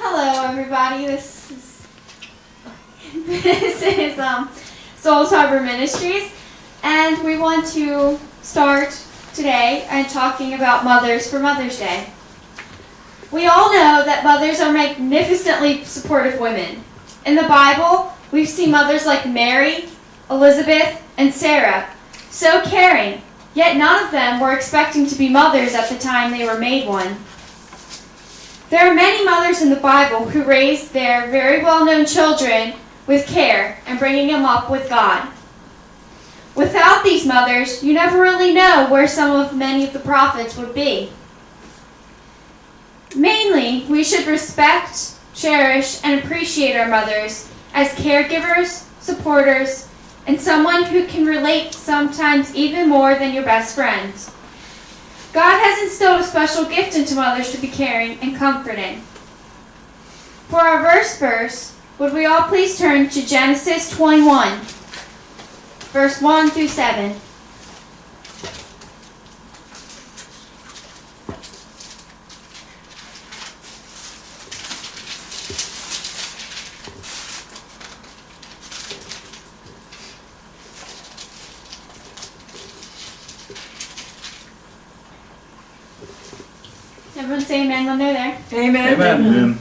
Hello, everybody. This is Souls Harbor Ministries, and we want to start today and talking about mothers for Mother's Day. We all know that mothers are magnificently supportive women. In the Bible, we see mothers like Mary, Elizabeth, and Sarah, so caring, yet none of them were expecting to be mothers at the time they were made one. There are many mothers in the Bible who raised their very well-known children with care and bringing them up with God. Without these mothers, you never really know where many of the prophets would be. Mainly, we should respect, cherish, and appreciate our mothers as caregivers, supporters, and someone who can relate sometimes even more than your best friend. God has instilled a special gift into mothers to be caring and comforting. For our verse, would we all please turn to Genesis 21, verse 1 through 7. Everyone say amen when they're there. Amen. Amen.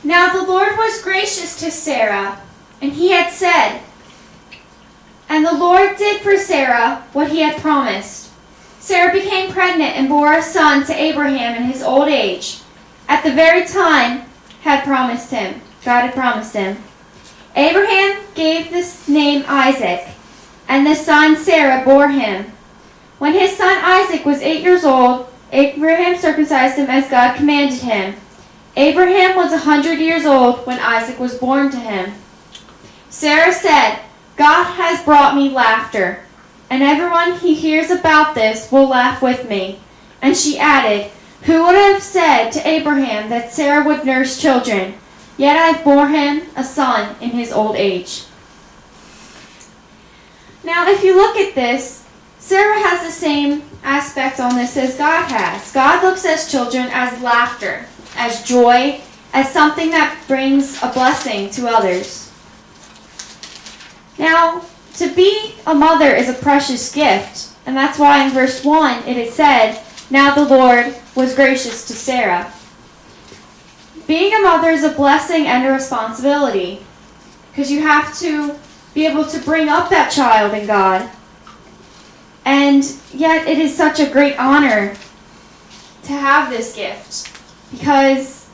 Now the Lord was gracious to Sarah, and he had said, and the Lord did for Sarah what he had promised. Sarah became pregnant and bore a son to Abraham in his old age, at the very time God had promised him. Abraham gave this name Isaac, and the son Sarah bore him. When his son Isaac was 8 years old, Abraham circumcised him as God commanded him. Abraham was 100 years old when Isaac was born to him. Sarah said, God has brought me laughter, and everyone who hears about this will laugh with me. And she added, who would have said to Abraham that Sarah would nurse children? Yet I have borne him a son in his old age. Now, if you look at this, Sarah has the same aspect on this as God has. God looks at children as laughter, as joy, as something that brings a blessing to others. Now, to be a mother is a precious gift, and that's why in verse 1 it is said, now the Lord was gracious to Sarah. Being a mother is a blessing and a responsibility, because you have to be able to bring up that child in God. And yet it is such a great honor to have this gift, because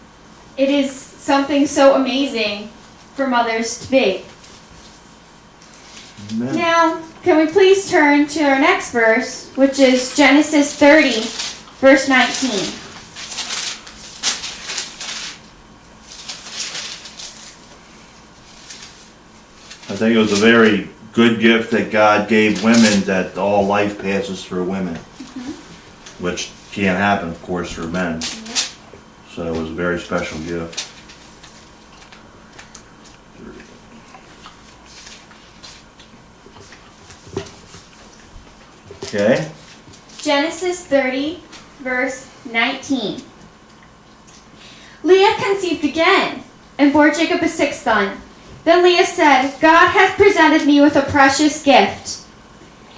it is something so amazing for mothers to be. Amen. Now, can we please turn to our next verse, which is Genesis 30, verse 19. I think it was a very good gift that God gave women, that all life passes through women, which can't happen, of course, for men. So it was a very special gift. Okay. Genesis 30, verse 19. Leah conceived again and bore Jacob a sixth son. Then Leah said, God has presented me with a precious gift.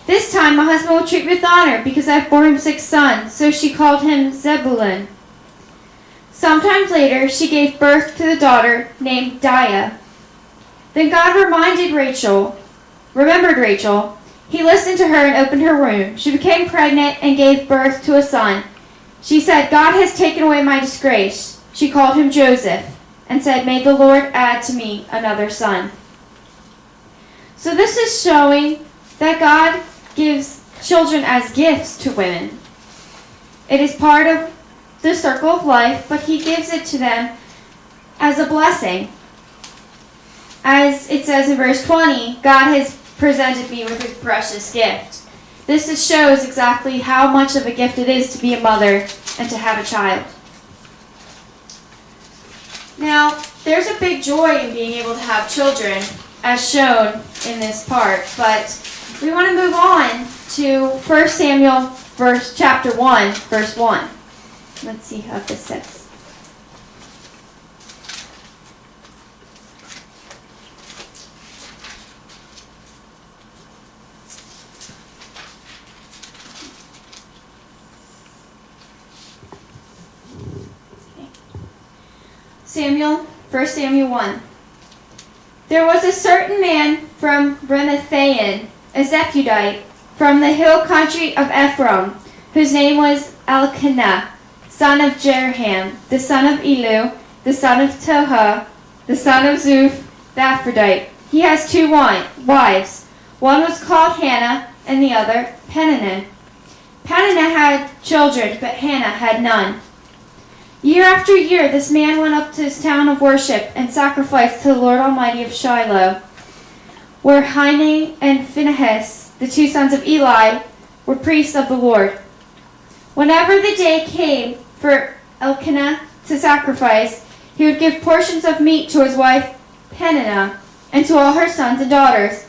This time my husband will treat me with honor, because I have borne him 6 sons. So she called him Zebulun. Sometime later, she gave birth to the daughter named Dinah. Then God remembered Rachel. He listened to her and opened her womb. She became pregnant and gave birth to a son. She said, God has taken away my disgrace. She called him Joseph and said, may the Lord add to me another son. So this is showing that God gives children as gifts to women. It is part of the circle of life, but he gives it to them as a blessing. As it says in verse 20, God has presented me with a precious gift. This shows exactly how much of a gift it is to be a mother and to have a child. Now, there's a big joy in being able to have children, as shown in this part, but we want to move on to 1 Samuel chapter 1, verse 1. Let's see how this says. 1 Samuel 1. There was a certain man from Ramathaim, a Zephudite, from the hill country of Ephraim, whose name was Elkanah, son of Jeraham, the son of Elu, the son of Tohu, the son of Zuph, the Aphrodite. He has two wives. One was called Hannah, and the other Peninnah. Peninnah had children, but Hannah had none. Year after year, this man went up to his town of worship and sacrificed to the Lord Almighty of Shiloh, where Hophni and Phinehas, the two sons of Eli, were priests of the Lord. Whenever the day came for Elkanah to sacrifice, he would give portions of meat to his wife Peninnah and to all her sons and daughters.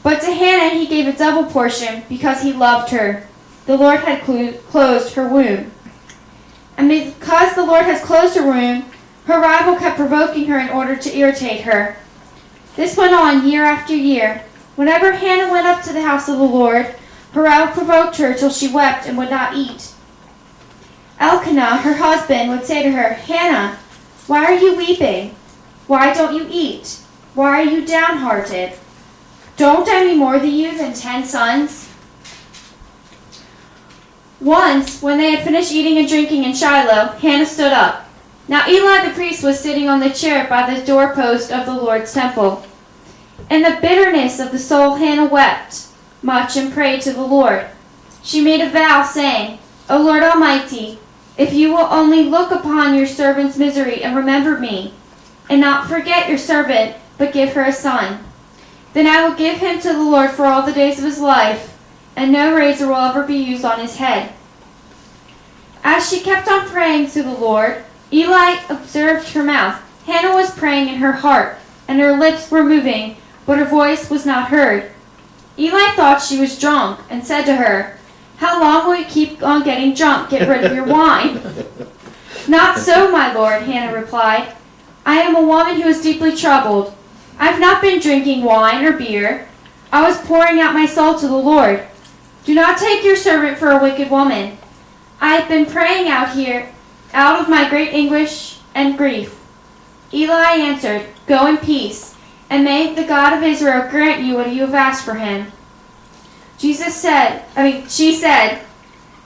But to Hannah he gave a double portion because he loved her. The Lord had closed her womb. And because the Lord has closed her womb, her rival kept provoking her in order to irritate her. This went on year after year. Whenever Hannah went up to the house of the Lord, her rival provoked her till she wept and would not eat. Elkanah, her husband, would say to her, "Hannah, why are you weeping? Why don't you eat? Why are you downhearted? Don't any more than you than 10 sons?" Once, when they had finished eating and drinking in Shiloh, Hannah stood up. Now Eli the priest was sitting on the chair by the doorpost of the Lord's temple. In the bitterness of the soul Hannah wept much and prayed to the Lord. She made a vow, saying, "O Lord Almighty, if you will only look upon your servant's misery and remember me, and not forget your servant, but give her a son, then I will give him to the Lord for all the days of his life, and no razor will ever be used on his head." As she kept on praying to the Lord, Eli observed her mouth. Hannah was praying in her heart, and her lips were moving, but her voice was not heard. Eli thought she was drunk, and said to her, "How long will you keep on getting drunk? Get rid of your wine." "Not so, my lord," Hannah replied. "I am a woman who is deeply troubled. I have not been drinking wine or beer. I was pouring out my soul to the Lord. Do not take your servant for a wicked woman. I have been praying out of my great anguish and grief." Eli answered, "Go in peace, and may the God of Israel grant you what you have asked for him." She said,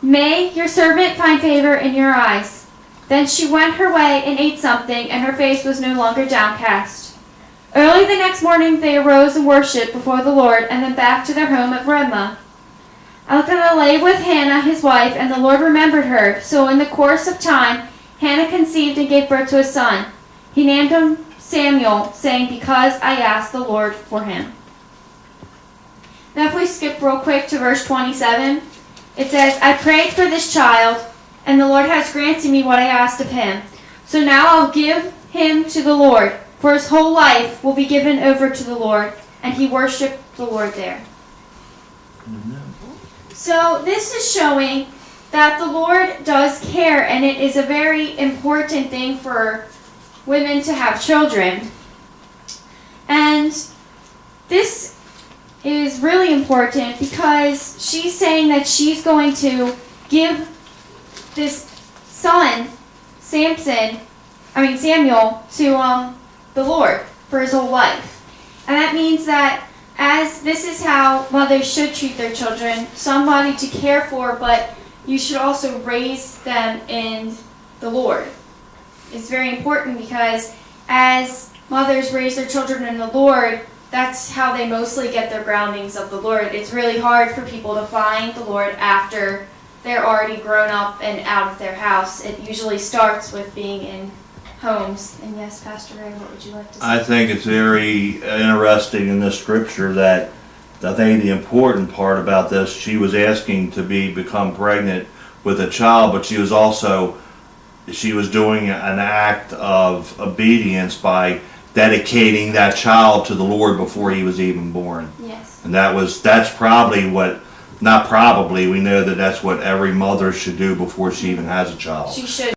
"May your servant find favor in your eyes." Then she went her way and ate something, and her face was no longer downcast. Early the next morning they arose and worshipped before the Lord, and then back to their home at Ramah. Elkanah lay with Hannah his wife, and the Lord remembered her. So in the course of time Hannah conceived and gave birth to a son. He named him Samuel, saying, "Because I asked the Lord for him." Now if we skip real quick to verse 27, it says, "I prayed for this child, and the Lord has granted me what I asked of him. So now I'll give him to the Lord, for his whole life will be given over to the Lord." And he worshipped the Lord there. So this is showing that the Lord does care, and it is a very important thing for women to have children. And this is really important because she's saying that she's going to give this son, Samuel, to the Lord for his whole life. And that means that as this is how mothers should treat their children, somebody to care for, but you should also raise them in the Lord. It's very important because as mothers raise their children in the Lord, that's how they mostly get their groundings of the Lord. It's really hard for people to find the Lord after they're already grown up and out of their house. It usually starts with being in homes. And yes, Pastor Ray, what would you like to say? I think it's very interesting in this scripture that I think the important part about this, she was asking to become pregnant with a child, but she was doing an act of obedience by dedicating that child to the Lord before he was even born. Yes. And that's probably we know that that's what every mother should do before she even has a child. She should.